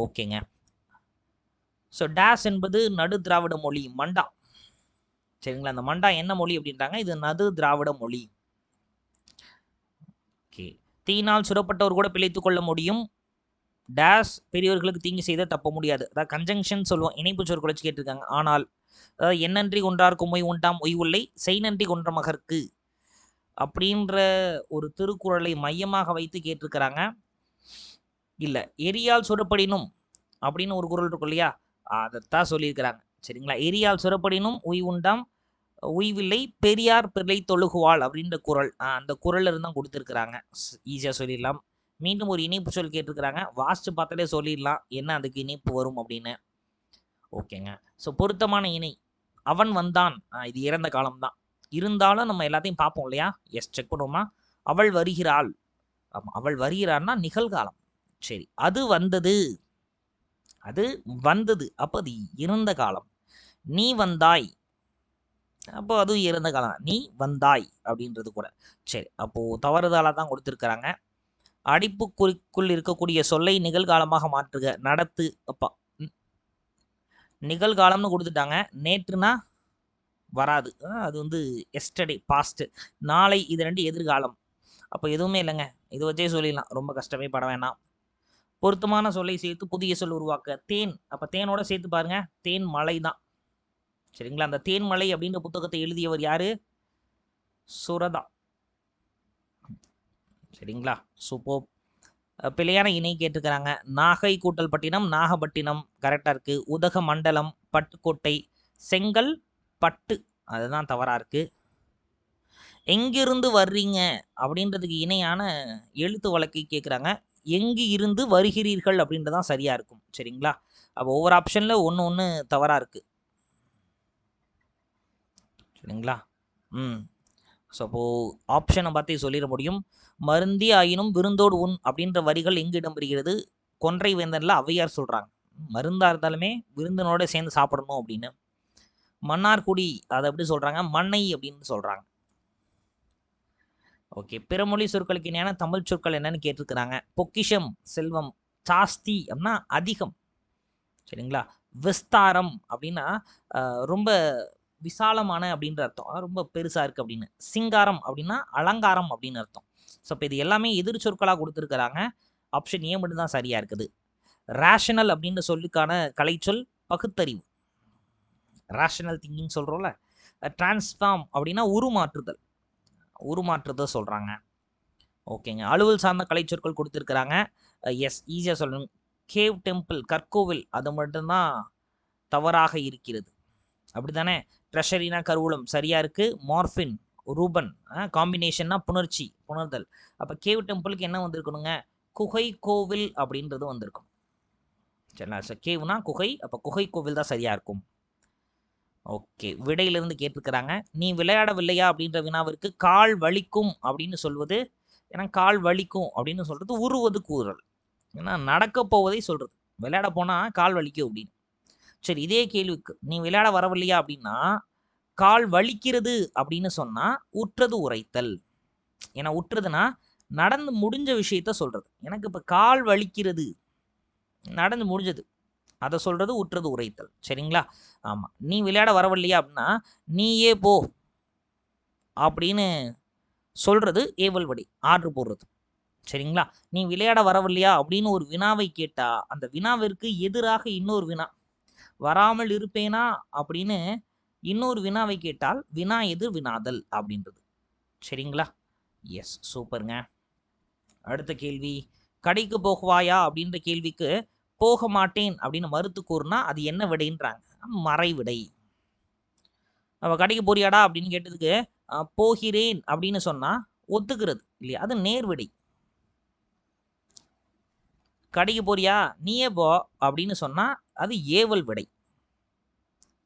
A: ஓகேங்க. ஸோ டேஸ் என்பது நடு திராவிட மொழி, மண்டா. சரிங்களா? அந்த மண்டா என்ன மொழி அப்படின்றாங்க, இது நடு திராவிட மொழி. ஓகே. தீயினால் சுடப்பட்டவர் கூட பிழைத்துக் கொள்ள முடியும். டேஸ் பெரியவர்களுக்கு தீங்கு செய்த தப்ப முடியாது. அதாவது கன்ஜங்ஷன் சொல்லுவோம், இணைப்பு சொற்கள் வச்சு கேட்டிருக்காங்க. ஆனால் அதாவது எண்ணன்றி கொன்றார்க்கு மொய் உண்டாம் ஒய்வுள்ளை, செய் நன்றி கொன்ற மகற்கு அப்படின்ற ஒரு திருக்குறளை மையமாக வைத்து கேட்டிருக்கிறாங்க. இல்ல, எரியால் சுடப்படினும் அப்படின்னு ஒரு குறள் இருக்கும் இல்லையா, அதைத்தான் சொல்லியிருக்கிறாங்க. சரிங்களா? எரியால் சுடப்படினும் உய் உண்டாம் உய்வில்லை, பெரியார் பிள்ளை தொழுகுவாள் அப்படின்ற குறள், அந்த குறள் இருந்தால் கொடுத்துருக்குறாங்க. ஈஸியாக சொல்லிடலாம். மீண்டும் ஒரு இணைப்பு சொல் கேட்டிருக்கிறாங்க, வாசிச்சு பார்த்தாலே சொல்லிடலாம் என்ன அதுக்கு இணைப்பு வரும் அப்படின்னு. ஓகேங்க. ஸோ பொருத்தமான இணை அவன் வந்தான், இது இறந்த காலம்தான். இருந்தாலும் நம்ம எல்லாத்தையும் பார்ப்போம் இல்லையா. எஸ், செக் பண்ணுவோமா. அவள் வருகிறாள், அவள் வருகிறான்னா நிகழ்காலம். சரி, அது வந்தது, அது வந்தது, அப்போ அது இறந்த காலம். நீ வந்தாய், அப்போ அதுவும் இறந்த காலம். நீ வந்தாய் அப்படின்றது கூட. சரி, அப்போ தவறுதலாக தான் கொடுத்துருக்குறாங்க. அடைப்புக்குறிக்குள் இருக்கக்கூடிய சொல்லை நிகழ்காலமாக மாற்றுக. நடத்து, அப்பா நிகழ்காலம்னு கொடுத்துட்டாங்க. நேற்றுனா வராது, அது வந்து எஸ்டர்டே பாஸ்ட். நாளை, இது ரெண்டு எதிர்காலம். அப்போ எதுவுமே இல்லைங்க, இது வச்சே சொல்லிடலாம், ரொம்ப கஷ்டமே பட வேணாம். பொருத்தமான சொல்லை சேர்த்து புதிய சொல் உருவாக்க. தேன், அப்போ தேனோட சேர்த்து பாருங்க, தேன் மலை தான். சரிங்களா? அந்த தேன்மலை அப்படின்ற புத்தகத்தை எழுதியவர் யாரு? சுரதா. சரிங்களா? சூப்பர். பிழையான இணை கேட்டிருக்கிறாங்க. நாகை கூட்டல் பட்டினம், நாகப்பட்டினம் கரெக்டாக இருக்கு. உதக மண்டலம், பட்டுக்கோட்டை, செங்கல் பட்டு, அதுதான் தவறா இருக்கு. எங்கிருந்து வர்றீங்க அப்படின்றதுக்கு இணையான எழுத்து வழக்கை கேட்குறாங்க. எங்கு இருந்து வருகிறீர்கள் அப்படின்றதான் சரியா இருக்கும். சரிங்களா? அப்போ ஒவ்வொரு ஆப்ஷன்ல ஒன்று ஒன்று தவறா இருக்கு. சரிங்களா? ஸோ அப்போது ஆப்ஷனை பார்த்து சொல்லிட முடியும். மருந்தி ஆயினும் விருந்தோடு உண் அப்படின்ற வரிகள் எங்கு இடம்பெறுகிறது? கொன்றை வேந்தனில் ஔவையார் சொல்கிறாங்க, மருந்தாக இருந்தாலுமே விருந்தினோட சேர்ந்து சாப்பிடணும் அப்படின்னு. மன்னார்குடி, அதை எப்படி சொல்கிறாங்க? மண்ணை அப்படின்னு சொல்கிறாங்க. ஓகே. பிறமொழி சொற்களுக்கு இணையான தமிழ் சொற்கள் என்னன்னு கேட்டிருக்கிறாங்க. பொக்கிஷம் செல்வம், ஜாஸ்தி அப்படின்னா அதிகம். சரிங்களா? விஸ்தாரம் அப்படின்னா ரொம்ப விசாலமான அப்படின்ற அர்த்தம், ரொம்ப பெருசாக இருக்குது அப்படின்னு. சிங்காரம் அப்படின்னா அலங்காரம் அப்படின்னு அர்த்தம். ஸோ இப்போ இது எல்லாமே எதிர் சொற்களாக கொடுத்துருக்குறாங்க. ஆப்ஷன் ஏ மட்டும் தான் சரியாக இருக்குது. ரேஷனல் அப்படின்ற சொல்லுக்கான கலைச்சொல் பகுத்தறிவு, ரேஷனல் திங்கிங் சொல்கிறோம்ல. டிரான்ஸ்ஃபார்ம் அப்படின்னா உருமாற்றுதல், உருமாற்றுதல் சொல்கிறாங்க. ஓகேங்க. அலுவல் சார்ந்த கலைச்சொற்கள் கொடுத்துருக்குறாங்க. எஸ், ஈஸியாக சொல்லணும். கேவ் டெம்பிள், கற்கோவில், அது மட்டும்தான் தவறாக இருக்கிறது. அப்படி தானே? ட்ரெஷரினா கருவூலம் சரியாக இருக்குது. மார்ஃபின், ரூபன், காம்பினேஷன்னா புணர்ச்சி, புணர்தல். அப்போ கேவ் டெம்பிளுக்கு என்ன வந்திருக்கணுங்க? குகை கோவில் அப்படின்றது வந்திருக்கும். சரிங்களா? ஸோ கேவ்னா குகை, அப்போ குகை கோவில் தான் சரியாக இருக்கும். ஓகே. விடையிலிருந்து கேட்டிருக்கிறாங்க. நீ விளையாடவில்லையா அப்படின்ற வினாவிற்கு கால் வலிக்கும் அப்படின்னு சொல்வது, ஏன்னா கால் வலிக்கும் அப்படின்னு சொல்கிறது உருவது கூறல். ஏன்னா நடக்க போவதை சொல்றது. விளையாட போனா கால் வலிக்கும் அப்படின்னு. சரி, இதே கேள்விக்கு நீ விளையாட வரவில்லையா அப்படின்னா, கால் வலிக்கிறது அப்படின்னு சொன்னா உற்றது உரைத்தல். ஏன்னா உற்றுதுன்னா நடந்து முடிஞ்ச விஷயத்த சொல்றது. எனக்கு இப்ப கால் வலிக்கிறது, நடந்து முடிஞ்சது, அதை சொல்றது உற்றது உரைத்தல். சரிங்களா? ஆமா. நீ விளையாட வரவில்லையா அப்படின்னா, நீயே போ அப்படின்னு சொல்றது ஏவல் விடை, ஆர்டர் போடுறது. சரிங்களா? நீ விளையாட வரவில்லையா அப்படின்னு ஒரு வினாவை கேட்டா, அந்த வினாவிற்கு எதிராக இன்னொரு வினா, வராமல் இருப்பேனா அப்படின்னு இன்னொரு வினாவை கேட்டால் வினா எதிர் வினாதல் அப்படின்றது. சரிங்களா? எஸ், சூப்பருங்க. அடுத்த கேள்வி, கடைக்கு போகவாயா அப்படின்ற கேள்விக்கு போக மாட்டேன் அப்படின்னு மறுத்து கூறுனா அது என்ன விடைன்றாங்க? மறை விடை. அவ கடைக்கு போறியாடா அப்படின்னு கேட்டதுக்கு போகிறேன் அப்படின்னு சொன்னா ஒத்துக்கிறது இல்லையா, அது நேர்விடை. கடைக்கு போறியா, நீயே போ அப்படின்னு சொன்னா அது ஏவல் விடை.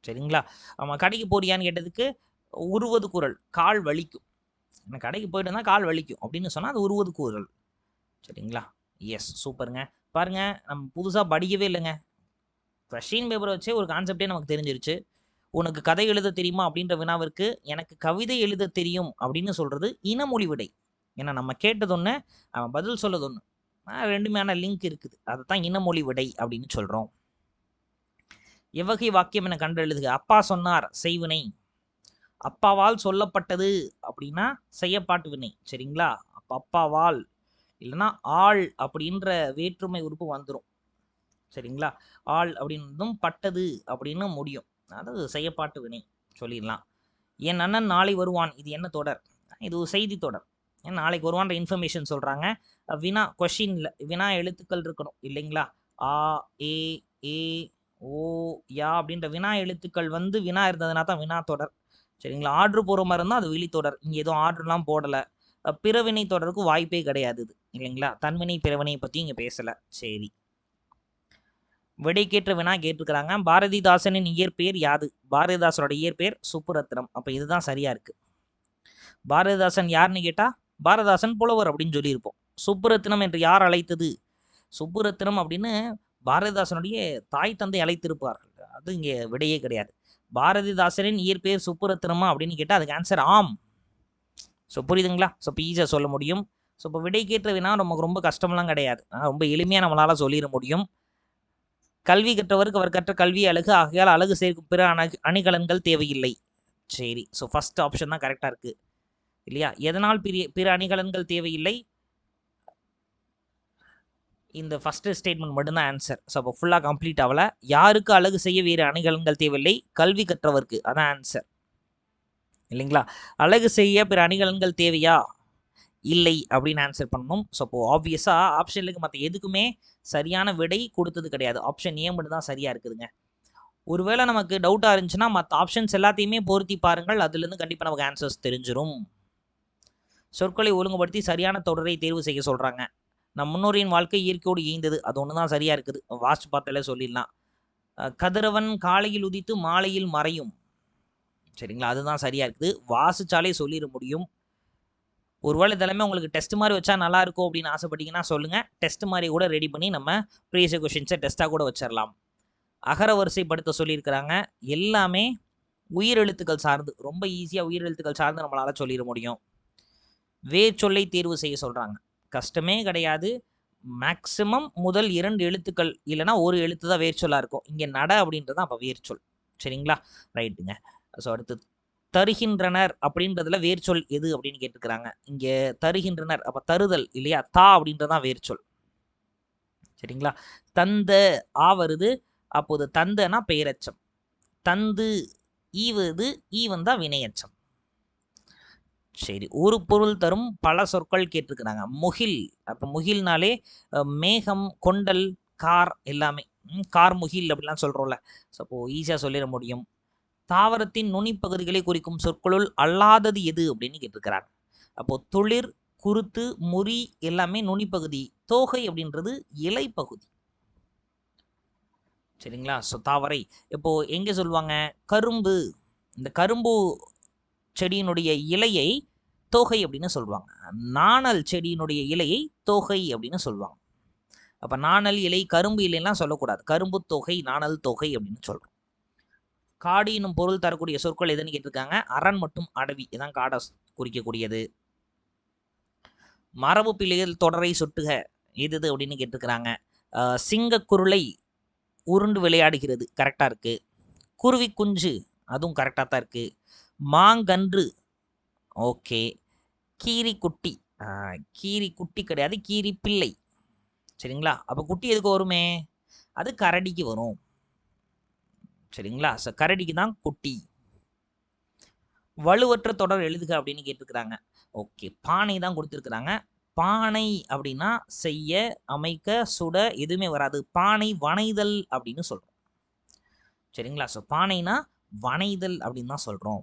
A: சரிங்களா? அவன் கடைக்கு போறியான்னு கேட்டதுக்கு உருவது குரல், கால் வலிக்கும். கடைக்கு போயிட்டு இருந்தா கால் வலிக்கும் அப்படின்னு சொன்னா அது உருவது குரல். சரிங்களா? எஸ், சூப்பருங்க. பாருங்க, நம்ம புதுசா படிக்கவே இல்லைங்க. கொஸ்டின் பேப்பரை வச்சே ஒரு கான்செப்டே நமக்கு தெரிஞ்சிருச்சு. உனக்கு கதை எழுத தெரியுமா அப்படின்ற வினாவிற்கு எனக்கு கவிதை எழுத தெரியும் அப்படின்னு சொல்றது இனமொழி விடை. ஏன்னா நம்ம கேட்டது ஒன்று, அவன் பதில் சொல்லது ஒன்று, ரெண்டுமையான லிங்க் இருக்குது. அதை தான் இனமொழி விடை அப்படின்னு சொல்றோம். எவ்வகை வாக்கியம் என கண்டு எழுதுக. அப்பா சொன்னார் செய்வினை, அப்பாவால் சொல்லப்பட்டது அப்படின்னா செய்யப்பாட்டு வினை. சரிங்களா? அப்ப அப்பாவால் இல்லைன்னா ஆள் அப்படின்ற வேற்றுமை உறுப்பு வந்துடும். சரிங்களா? ஆள் அப்படின்றதும் பட்டது அப்படின்னு முடியும், அதாவது செய்யப்பாட்டு வினை சொல்லிடலாம். என் அண்ணன் நாளை வருவான், இது என்ன தொடர்? இது ஒரு செய்தி தொடர். நாளைக்கு வருவான்ற இன்ஃபர்மேஷன் சொல்றாங்க. வினா கொஷின்ல வினா எழுத்துக்கள் இருக்கணும் இல்லைங்களா? ஆ, ஏ, ஏ, ஓ, யா அப்படின்ற வினா எழுத்துக்கள் வந்து வினா இருந்ததுனா தான் வினா தொடர். சரிங்களா? ஆர்டர் போகிற மாதிரி இருந்தால் அது விழி தொடர். இங்கே எதுவும் ஆர்டர்லாம் போடலை. பிறவினை தொடருக்கு வாய்ப்பே கிடையாது இது இல்லைங்களா? தன்வினை பிறவினை பற்றி இங்கே பேசலை. சரி, விடைக்கேற்ற வினா கேட்டிருக்கிறாங்க. பாரதிதாசனின் இயற்பெயர் யாது? பாரதிதாசனோட இயற்பெயர் சுப்புரத்னம். அப்போ இதுதான் சரியா இருக்கு. பாரதிதாசன் யாருன்னு கேட்டா பாரதிதாசன் புலவர் அப்படின்னு சொல்லியிருப்போம். சுப்புரத்னம் என்று யார் அழைத்தது? சுப்புரத்னம் அப்படின்னு பாரதிதாசனுடைய தாய் தந்தை அழைத்திருப்பார்கள். அது இங்கே விடையே கிடையாது. பாரதிதாசனின் இயற்பெயர் சுப்புரத்னமா அப்படின்னு கேட்டால் அதுக்கு ஆன்சர் ஆம். ஸோ புரியுதுங்களா? ஸோ இப்போ ஈஸியாக சொல்ல முடியும். ஸோ இப்போ விடைக்கேற்ற வினா நமக்கு ரொம்ப கஷ்டம்லாம் கிடையாது, ரொம்ப எளிமையாக நம்மளால் சொல்லிட முடியும். கல்வி கற்றவருக்கு அவர் கற்ற கல்வி அழகு, ஆகையால் அழகு சேர்க்கும் பிற அணிகலன்கள் தேவையில்லை. சரி, ஸோ ஃபர்ஸ்ட் ஆப்ஷன் தான் கரெக்டாக இருக்கு இல்லையா? எதனால் பிற அணிகலன்கள் தேவையில்லை? இந்த ஃபர்ஸ்ட் ஸ்டேட்மெண்ட் மட்டும்தான் ஆன்சர். ஸோ அப்போ ஃபுல்லாக கம்ப்ளீட் ஆகல. யாருக்கு அழகு செய்ய வேறு அணிகலன்கள் தேவையில்லை? கல்வி கற்றவருக்கு, அதான் ஆன்சர் இல்லைங்களா? அழகு செய்ய பிற அணிகலன்கள் தேவையா? இல்லை அப்படின்னு ஆன்சர் பண்ணணும். ஸோ அப்போ ஆப்வியஸாக ஆப்ஷனுக்கு மற்ற எதுக்குமே சரியான விடை கொடுத்தது கிடையாது. ஆப்ஷன் ஏ மட்டும் தான் சரியாக இருக்குதுங்க. ஒருவேளை நமக்கு டவுட்டாக இருந்துச்சுன்னா மற்ற ஆப்ஷன்ஸ் எல்லாத்தையுமே பொருத்தி பாருங்கள், அதுலேருந்து கண்டிப்பாக நமக்கு ஆன்சர்ஸ் தெரிஞ்சிடும். சொற்களை ஒழுங்குபடுத்தி சரியான தொடரை தேர்வு செய்ய சொல்கிறாங்க. நம் முன்னோரின் வாழ்க்கை இயற்கையோடு இயந்தது, அது ஒன்று தான் சரியாக இருக்குது. வாஸ்ட் பார்த்தாலே சொல்லிடலாம். கதிரவன் காலையில் உதித்து மாலையில் மறையும். சரிங்களா? அதுதான் சரியாக இருக்குது. வாசிச்சாலே சொல்லிட முடியும். ஒருவேளை இதெல்லாமே உங்களுக்கு டெஸ்ட் மாதிரி வச்சா நல்லா இருக்கும் அப்படின்னு ஆசைப்பட்டீங்கன்னா சொல்லுங்கள். டெஸ்ட் மாதிரி கூட ரெடி பண்ணி நம்ம ப்ரீவியஸ் கொஷின்ஸை டெஸ்ட்டாக கூட வச்சிடலாம். அகர வரிசைப்படுத்த சொல்லியிருக்கிறாங்க. எல்லாமே உயிரெழுத்துக்கள் சார்ந்து, ரொம்ப ஈஸியாக உயிரெழுத்துக்கள் சார்ந்து நம்மளால் சொல்லிட முடியும். வேர் சொல்லை தேர்வு செய்ய சொல்கிறாங்க. கஷ்டமே கிடையாது. மேக்சிமம் முதல் 2 எழுத்துக்கள் இல்லைனா ஒரு எழுத்து தான் வேர் சொல்லாக இருக்கும். இங்கே நட அப்படின்றது தான் அப்போ வேர் சொல். சரிங்களா? ரைட்டுங்க. ஸோ அடுத்து தருகின்றனர் அப்படின்றதுல வேர் சொல் எது அப்படின்னு கேட்டுக்கிறாங்க. இங்கே தருகின்றனர், அப்போ தருதல் இல்லையா? தா அப்படின்றதான் வேர் சொல். சரிங்களா? தந்த ஆ வருது, அப்போது தந்தனா பெயரச்சம். தந்து ஈவது ஈவன் தான் வினையச்சம். சரி, ஒரு பொருள் தரும் பல சொற்கள் கேட்டிருக்கிறாங்க. முகில், அப்போ முகில்னாலே மேகம், கொண்டல், கார் எல்லாமே. கார் முகில் அப்படிலாம் சொல்கிறோம்ல. ஸோ அப்போ ஈஸியாக சொல்லிட முடியும். தாவரத்தின் நுனிப்பகுதிகளை குறிக்கும் சொற்களுள் அல்லாதது எது அப்படின்னு கேட்டிருக்கிறாங்க. அப்போ துளிர், குருத்து, முறி எல்லாமே நுனிப்பகுதி. தோகை அப்படின்றது இலைப்பகுதி. சரிங்களா? ஸோ தாவரை இப்போ எங்கே சொல்லுவாங்க? கரும்பு, இந்த கரும்பு செடியினுடைய இலையை தோகை அப்படின்னு சொல்லுவாங்க. நாணல் செடியினுடைய இலையை தோகை அப்படின்னு சொல்லுவாங்க. அப்ப நாணல் இலை, கரும்பு இலைலாம் சொல்லக்கூடாது. கரும்பு தொகை, நாணல் தொகை அப்படின்னு சொல்றோம். காடு என்னும் பொருள் தரக்கூடிய சொற்கள் எதுன்னு கேட்டிருக்காங்க. அரண் மற்றும் அடவி இதான் காடை குறிக்கக்கூடியது. மரபு பிள்ளைகள் தொடரை சுட்டுக எது அப்படின்னு கேட்டிருக்கிறாங்க. சிங்க குருளை உருண்டு விளையாடுகிறது கரெக்டாக இருக்கு. குருவி குஞ்சு அதுவும் கரெக்டாக தான் இருக்கு. மாங்கன்று ஓகே. கீரி குட்டி கீரி குட்டி கிடையாது, கீரி பிள்ளை. சரிங்களா? அப்போ குட்டி எதுக்கு வருமே? அது கரடிக்கு வரும். சரிங்களா? ஸோ கரடிக்கு தான் குட்டி. வலுவற்ற தொடர் எழுதுக அப்படின்னு கேட்டிருக்கிறாங்க. ஓகே, பானை தான் கொடுத்துருக்குறாங்க. பானை அப்படின்னா செய்ய, அமைக்க, சுட எதுவுமே வராது. பானை வனைதல் அப்படின்னு சொல்றோம். சரிங்களா? ஸோ பானைனா வனைதல் அப்படின்னு தான் சொல்றோம்.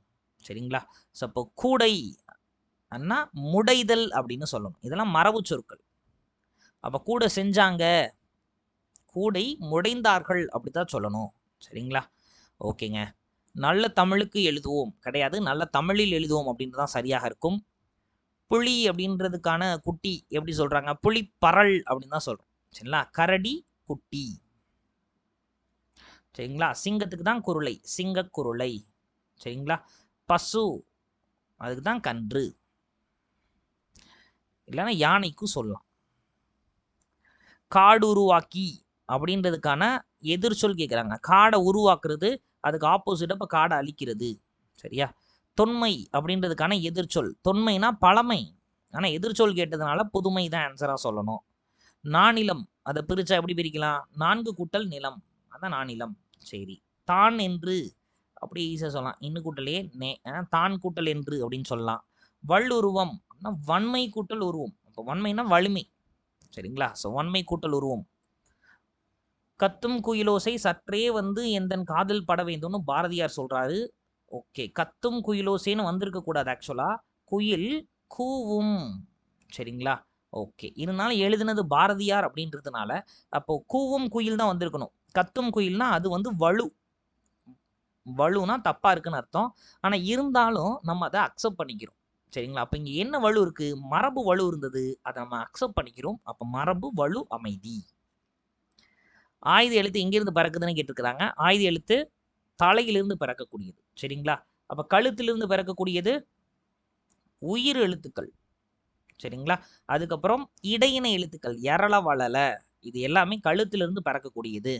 A: சரிங்களா? ஸோ இப்போ கூடை அண்ணா முடைதல் அப்படின்னு சொல்லணும். இதெல்லாம் மரபு சொற்கள். அப்போ கூட செஞ்சாங்க, கூடை முடைந்தார்கள் அப்படித்தான் சொல்லணும். சரிங்களா? ஓகேங்க. நல்ல தமிழுக்கு எழுதுவோம் கிடையாது, நல்ல தமிழில் எழுதுவோம் அப்படின்றது தான் சரியாக இருக்கும். புலி அப்படின்றதுக்கான குட்டி எப்படி சொல்றாங்க? புலி பரல் அப்படின்னு தான் சொல்றோம். சரிங்களா? கரடி குட்டி. சரிங்களா? சிங்கத்துக்கு தான் குருளை, சிங்க குருளை. சரிங்களா? பசு அதுக்கு தான் கன்று, இல்லைன்னா யானைக்கும் சொல்லலாம். காடு உருவாக்கி அப்படின்றதுக்கான எதிர்ச்சொல் கேட்குறாங்க. காடை உருவாக்குறது, அதுக்கு ஆப்போசிட்டாக இப்போ காடை அழிக்கிறது. சரியா? தொன்மை அப்படின்றதுக்கான எதிர்ச்சொல், தொன்மைனா பழமை, ஆனால் எதிர்ச்சொல் கேட்டதுனால புதுமை தான் ஆன்சராக சொல்லணும். நானிலம் அதை பிரித்தா எப்படி பிரிக்கலாம்? 4 கூட்டல் நிலம், அதான் நானிலம். சரி. தான் என்று அப்படி ஈஸியாக சொல்லலாம். இன்னும் கூட்டலே நே, தான் கூட்டல் என்று அப்படின்னு சொல்லலாம். வல்லுருவம் வன்மை கூட்டல் உருவம். இப்போ வன்மைனா வலிமை. சரிங்களா? ஸோ வன்மை கூட்டல் உருவம். கத்தும் குயிலோசை சற்றே எந்தன் காதல் பட வேண்டும்னு பாரதியார் சொல்றாரு. ஓகே, கத்தும் குயிலோசைன்னு வந்திருக்க கூடாது. ஆக்சுவலா குயில் கூவும். சரிங்களா? ஓகே, இருந்தாலும் எழுதுனது பாரதியார் அப்படின்றதுனால அப்போ கூவும் குயில் தான் வந்திருக்கணும். கத்தும் குயில்னா அது வலு, வலுனா தப்பா இருக்குன்னு அர்த்தம். ஆனா இருந்தாலும் நம்ம அதை அக்செப்ட் பண்ணிக்கிறோம். சரிங்களா? அப்ப இங்க என்ன வலு இருக்கு? மரபு வலு இருந்தது, அதை நம்ம அக்செப்ட் பண்ணிக்கிறோம். அப்ப மரபு வலு அமைதி. ஆயுத எழுத்து எங்கிருந்து பிறக்குதுன்னு கேட்டிருக்கிறாங்க. ஆயுத எழுத்து தலையிலிருந்து பிறக்கக்கூடியது. சரிங்களா? அப்ப கழுத்திலிருந்து பிறக்கக்கூடியது உயிர் எழுத்துக்கள். சரிங்களா? அதுக்கப்புறம் இடையின எழுத்துக்கள் எரள வளல, இது எல்லாமே கழுத்திலிருந்து பிறக்கக்கூடியது.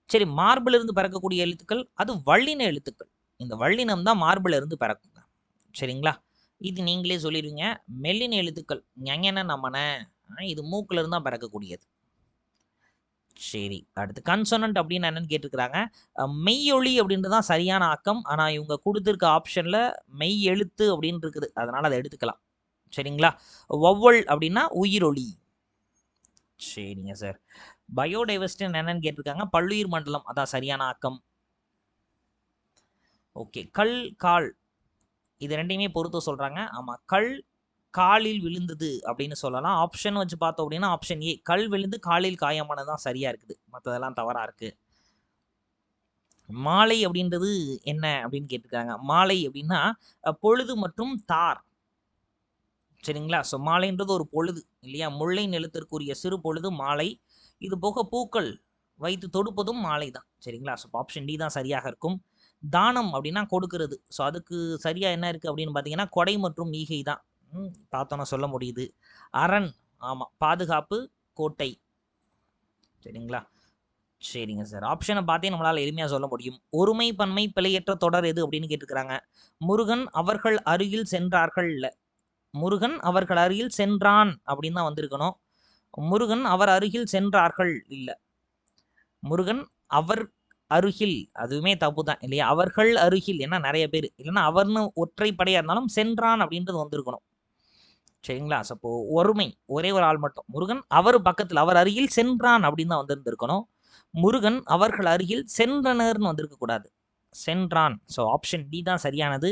A: சரி, மார்பில் இருந்து பிறக்கக்கூடிய எழுத்துக்கள் அது வல்லின எழுத்துக்கள். இந்த வல்லினம் தான் மார்பில் இருந்து பிறக்குங்க. சரிங்களா? இது நீங்களே சொல்லிடுவீங்க. மெல்லின எழுத்துக்கள் ஞங்கன நமன, இது மூக்குல இருந்து தான் பிறக்கக்கூடியது. சரி, அடுத்து கன்சோனன்ட் அப்படின்னு என்னன்னு கேட்டிருக்கிறாங்க. மெய்யொலி அப்படின்றது தான் சரியான ஆக்கம். ஆனால் இவங்க கொடுத்துருக்க ஆப்ஷனில் மெய் எழுத்து அப்படின்னு இருக்குது, அதனால் அதை எடுத்துக்கலாம். சரிங்களா? வௌவல் அப்படின்னா உயிரொலி. சரிங்க சார். பயோடைவர்சிட்டி என்னன்னு கேட்டிருக்காங்க. பல்லுயிர் மண்டலம் அதான் சரியான ஆக்கம். ஓகே, கல் கால் இது ரெண்டையுமே பொறுத்து சொல்கிறாங்க. ஆமாம், கல் காலில் விழுந்தது அப்படின்னு சொல்லலாம். ஆப்ஷன் வச்சு பார்த்தோம் அப்படின்னா ஆப்ஷன் ஏ, கல் விழுந்து காலில் காயமானது தான் சரியா இருக்குது, மற்றதெல்லாம் தவறா இருக்கு. மாலை அப்படின்றது என்ன அப்படின்னு கேட்டிருக்காங்க. மாலை அப்படின்னா பொழுது மற்றும் தார். சரிங்களா? ஸோ மாலைன்றது ஒரு பொழுது இல்லையா? முல்லை நிலத்திற்குரிய சிறு பொழுது மாலை. இது போக பூக்கள் வைத்து தொடுப்பதும் மாலை தான். சரிங்களா? ஸோ ஆப்ஷன் டி தான் சரியாக இருக்கும். தானம் அப்படின்னா கொடுக்கிறது. ஸோ அதுக்கு சரியா என்ன இருக்கு அப்படின்னு பார்த்தீங்கன்னா கொடை மற்றும் ஈகை தான். பார்த்தோன்னா சொல்ல முடியுது. அரண் ஆமாம், பாதுகாப்பு, கோட்டை. சரிங்களா? சரிங்க சார். ஆப்ஷனை பார்த்தே நம்மளால் எளிமையாக சொல்ல முடியும். ஒருமை பன்மை பிழையற்ற தொடர் எது அப்படின்னு கேட்டுக்கிறாங்க. முருகன் அவர்கள் அருகில் சென்றார்கள் இல்ல, முருகன் அவர்கள் அருகில் சென்றான் அப்படின்னு தான் வந்திருக்கணும். முருகன் அவர் அருகில் சென்றார்கள் இல்ல, முருகன் அவர் அருகில், அதுவுமே தப்பு தான் இல்லையா? அவர்கள் அருகில் ஏன்னா நிறைய பேர், இல்லைன்னா அவர்னு ஒற்றைப்படையா இருந்தாலும் சென்றான் அப்படின்றது வந்திருக்கணும். சரிங்களா? அப்போ ஒருமை ஒரே ஒரு ஆள் மட்டும். முருகன் அவர் பக்கத்தில் அவர் அருகில் சென்றான் அப்படின்னு தான் வந்திருந்திருக்கணும். முருகன் அவர்கள் அருகில் சென்றனர்னு வந்திருக்க கூடாது, சென்றான். ஸோ ஆப்ஷன் டி தான் சரியானது.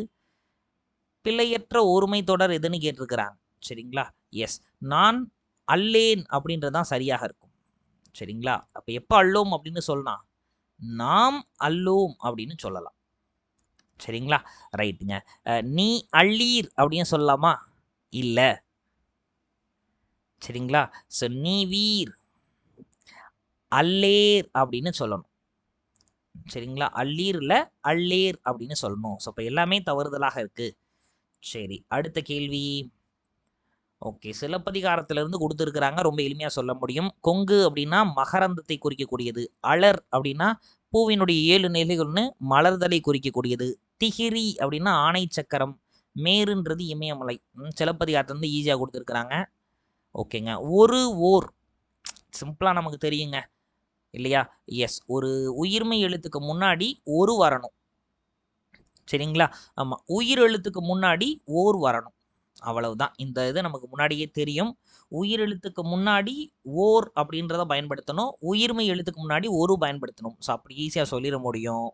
A: பிழையற்ற ஒருமை தொடர் எதுன்னு கேட்டிருக்கிறாங்க. சரிங்களா? எஸ், நான் அல்லேன் அப்படின்றது தான் சரியாக இருக்கும். சரிங்களா? அப்போ எப்போ அல்லோம் அப்படின்னு சொல்லலாம்? நாம் அல்லோம் அப்படின்னு சொல்லலாம். சரிங்களா? ரைட்டுங்க. நீ அள்ளீர் அப்படின்னு சொல்லலாமா? இல்லை. சரிங்களா? ஸோ நீ வீர் அல்லேர் அப்படின்னு சொல்லணும். சரிங்களா? அல்லீர் இல்ல, அல்லேர் அப்படின்னு சொல்லணும். ஸோ இப்போ எல்லாமே தவறுதலாக இருக்கு. சரி, அடுத்த கேள்வி. ஓகே, சிலப்பதிகாரத்திலிருந்து கொடுத்துருக்குறாங்க, ரொம்ப எளிமையாக சொல்ல முடியும். கொங்கு அப்படின்னா மகரந்தத்தை குறிக்கக்கூடியது. அலர் அப்படின்னா பூவினுடைய 7 நிலைகள்னு மலர்தலை குறிக்கக்கூடியது. திகிரி அப்படின்னா ஆணை சக்கரம். மேருன்றது இமயமலை. சிலப்பதிகாரத்திலிருந்து ஈஸியாக கொடுத்துருக்குறாங்க. ஓகேங்க. ஒரு ஓர் சிம்பிளாக நமக்கு தெரியுங்க இல்லையா? எஸ், ஒரு உயிர்மை எழுத்துக்கு முன்னாடி ஒரு வரணும். சரிங்களா? ஆமாம், உயிர் எழுத்துக்கு முன்னாடி ஓர் வரணும். அவ்வளவுதான். இந்த இது நமக்கு முன்னாடியே தெரியும். உயிர் எழுத்துக்கு முன்னாடி ஓர் அப்படின்றத பயன்படுத்தணும். உயிர்மை எழுத்துக்கு முன்னாடி ஒரு பயன்படுத்தணும். ஸோ அப்படி ஈஸியாக சொல்லிட முடியும்.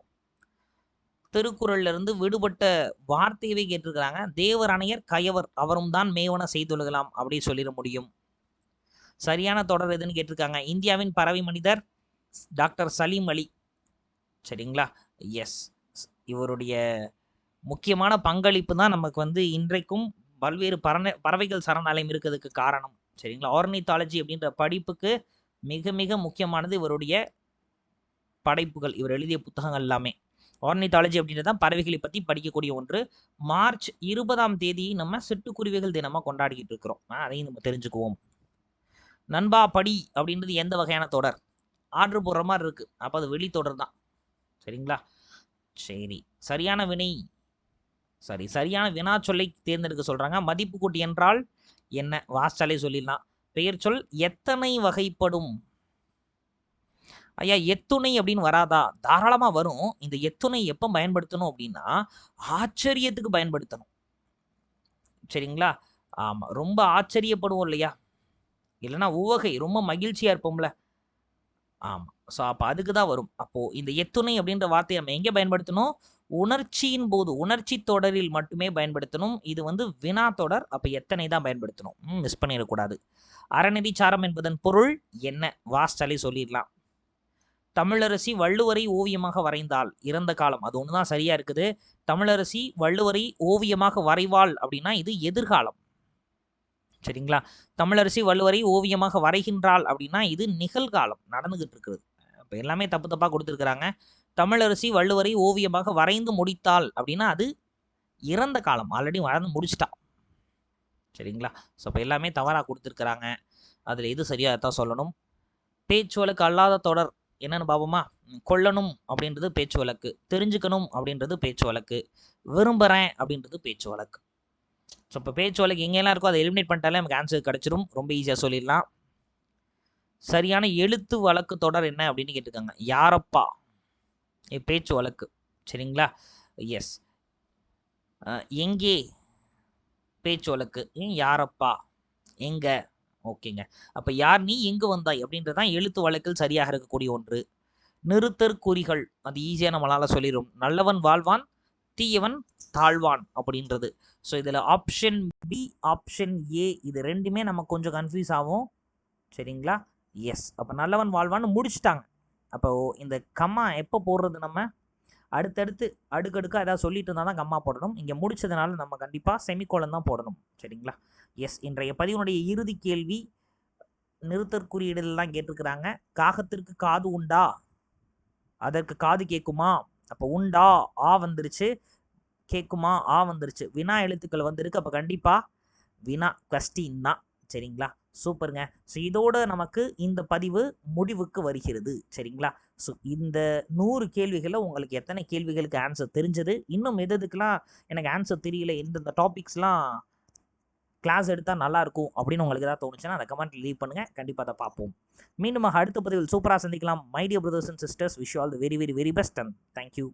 A: திருக்குறள்ல இருந்து விடுபட்ட வார்த்தையவே கேட்டிருக்கிறாங்க. தேவர் அணையர் கயவர் அவரும் தான் மேவன செய்தொழுகலாம் அப்படி சொல்லிட முடியும். சரியான தொடர் எதுன்னு கேட்டிருக்காங்க. இந்தியாவின் பறவை மனிதர் டாக்டர் சலீம் அலி. சரிங்களா? எஸ், இவருடைய முக்கியமான பங்களிப்பு தான் நமக்கு வந்து இன்றைக்கும் பல்வேறு பறவைகள் சரணாலயம் இருக்கிறதுக்கு காரணம். சரிங்களா? ஆர்னித்தாலஜி அப்படின்ற படிப்புக்கு மிக மிக முக்கியமானது இவருடைய படைப்புகள், இவர் எழுதிய புத்தகங்கள் எல்லாமே. ஆர்னித்தாலஜி அப்படின்றது தான் பறவைகளை பற்றி படிக்கக்கூடிய ஒன்று. மார்ச் 20ஆம் தேதி நம்ம சிட்டுக்குருவிகள் தினமாக கொண்டாடிக்கிட்டு இருக்கிறோம். அதையும் நம்ம தெரிஞ்சுக்குவோம். நண்பா படி அப்படின்றது எந்த வகையான தொடர்? ஆர்டர் போடுற மாதிரி இருக்கு. அப்போ அது வெளி தொடர் தான். சரிங்களா? சரி, சரியான வினா சொல்லை தேர்ந்தெடுக்க சொல்றாங்க. மதிப்பு கூட்டி என்றால் என்ன? வாஸ்டாலே சொல்லிடலாம். பெயர் சொல் எத்தனை வகைப்படும்? ஐயா, எத்துணை அப்படின்னு வராதா? தாராளமா வரும். இந்த எத்துணை எப்போ பயன்படுத்தணும் அப்படின்னா ஆச்சரியத்துக்கு பயன்படுத்தணும். சரிங்களா? ஆமா, ரொம்ப ஆச்சரியப்படுவோம் இல்லையா? இல்லைன்னா உவகை, ரொம்ப மகிழ்ச்சியா இருப்போம்ல. ஆமா, ஸோ அப்போ அதுக்கு தான் வரும். அப்போ இந்த எத்துணை அப்படின்ற வார்த்தையை நம்ம எங்கே பயன்படுத்தணும்? உணர்ச்சியின் போது, உணர்ச்சி தொடரில் மட்டுமே பயன்படுத்தணும். இது வந்து வினா தொடர். அப்போ எத்தனை தான் பயன்படுத்தணும். மிஸ் பண்ணிடக்கூடாது. அறநெறி சாரம் என்பதன் பொருள் என்ன? வாஸ்டாலே சொல்லிடலாம். தமிழரசி வள்ளுவரை ஓவியமாக வரைந்தாள். இறந்த காலம், அது ஒன்று தான் சரியா இருக்குது. தமிழரசி வள்ளுவரை ஓவியமாக வரைவாள் அப்படின்னா இது எதிர்காலம். சரிங்களா? தமிழரசி வள்ளுவரை ஓவியமாக வரைகின்றாள் அப்படின்னா இது நிகழ்காலம், நடந்துகிட்டு இருக்குது. இப்போ எல்லாமே தப்பு தப்பாக கொடுத்துருக்குறாங்க. தமிழரசி வள்ளுவரை ஓவியமாக வரைந்து முடித்தாள் அப்படின்னா அது இறந்த காலம், ஆல்ரெடி வரைந்து முடிச்சிட்டா. சரிங்களா? ஸோ இப்போ எல்லாமே தவறாக கொடுத்துருக்குறாங்க. அதில் எது சரியாக தான் சொல்லணும். பேச்சு வழக்கு அல்லாத தொடர் என்னன்னு பார்ப்போமா? கொல்லணும் அப்படின்றது பேச்சு வழக்கு. தெரிஞ்சுக்கணும் அப்படின்றது பேச்சு வழக்கு. விரும்புகிறேன் அப்படின்றது பேச்சு வழக்கு. ஸோ இப்போ பேச்சு வழக்கு எங்கெல்லாம் இருக்கோ அதை எலிமினேட் பண்ணிட்டாலே நமக்கு ஆன்சர் கிடச்சிரும். ரொம்ப ஈஸியாக சொல்லிடலாம். சரியான எழுத்து வழக்கு தொடர் என்ன அப்படின்னு கேட்டிருக்காங்க. யாரப்பா பேச்சு வழக்கு. சரிங்களா? எஸ். எங்கே பேச்சு வழக்கு. யாரப்பா எங்க. ஓகேங்க. அப்போ யார் நீ எங்கு வந்தாய் அப்படின்றது தான் எழுத்து வழக்கில் சரியாக இருக்கக்கூடிய ஒன்று. நிறுத்தற்குறிகள் அது ஈஸியாக நம்மளால் சொல்லிடும். நல்லவன் வாழ்வான், தீயவன் தாழ்வான் அப்படின்றது. ஸோ இதில் ஆப்ஷன் பி, ஆப்ஷன் ஏ இது ரெண்டுமே நமக்கு கொஞ்சம் கன்ஃபியூஸ் ஆகும். சரிங்களா? எஸ். அப்போ நல்லவன் வாழ்வான்னு முடிச்சுட்டாங்க. அப்போ இந்த கம்மா எப்போ போடுறது? நம்ம அடுத்தடுத்து அடுக்கடுக்காக ஏதாவது சொல்லிட்டு இருந்தால் தான் கம்மா போடணும். இங்கே முடிச்சதுனால நம்ம கண்டிப்பாக செமிகோலன் தான் போடணும். சரிங்களா? எஸ். இன்றைய பதிவுனுடைய இறுதி கேள்வி நிறுத்தற்குறியீடுலாம் கேட்டிருக்கிறாங்க. காகத்திற்கு காது உண்டா? அதற்கு காது கேட்குமா? அப்போ உண்டா ஆ வந்துருச்சு, கேட்குமா ஆ வந்துருச்சு. வினா எழுத்துக்கள் வந்திருக்கு. அப்போ கண்டிப்பாக வினா கொஸ்டின் தான். சரிங்களா? சூப்பருங்க. ஸோ இதோட நமக்கு இந்த பதிவு முடிவுக்கு வருகிறது. சரிங்களா? ஸோ இந்த 100 கேள்விகளில் உங்களுக்கு எத்தனை கேள்விகளுக்கு ஆன்சர் தெரிஞ்சது, இன்னும் எதுக்கெல்லாம் எனக்கு ஆன்சர் தெரியல, எந்தெந்த டாபிக்ஸ்லாம் கிளாஸ் எடுத்தால் நல்லாயிருக்கும் அப்படின்னு உங்களுக்கு ஏதாவது தோணுச்சுன்னா அதை கமெண்ட் லீவ் பண்ணுங்கள். கண்டிப்பாக அதை பார்ப்போம். மீண்டும் அடுத்த பதிவில் சூப்பராக சந்திக்கலாம். My dear brothers and sisters, wish you all the very very very best and thank you.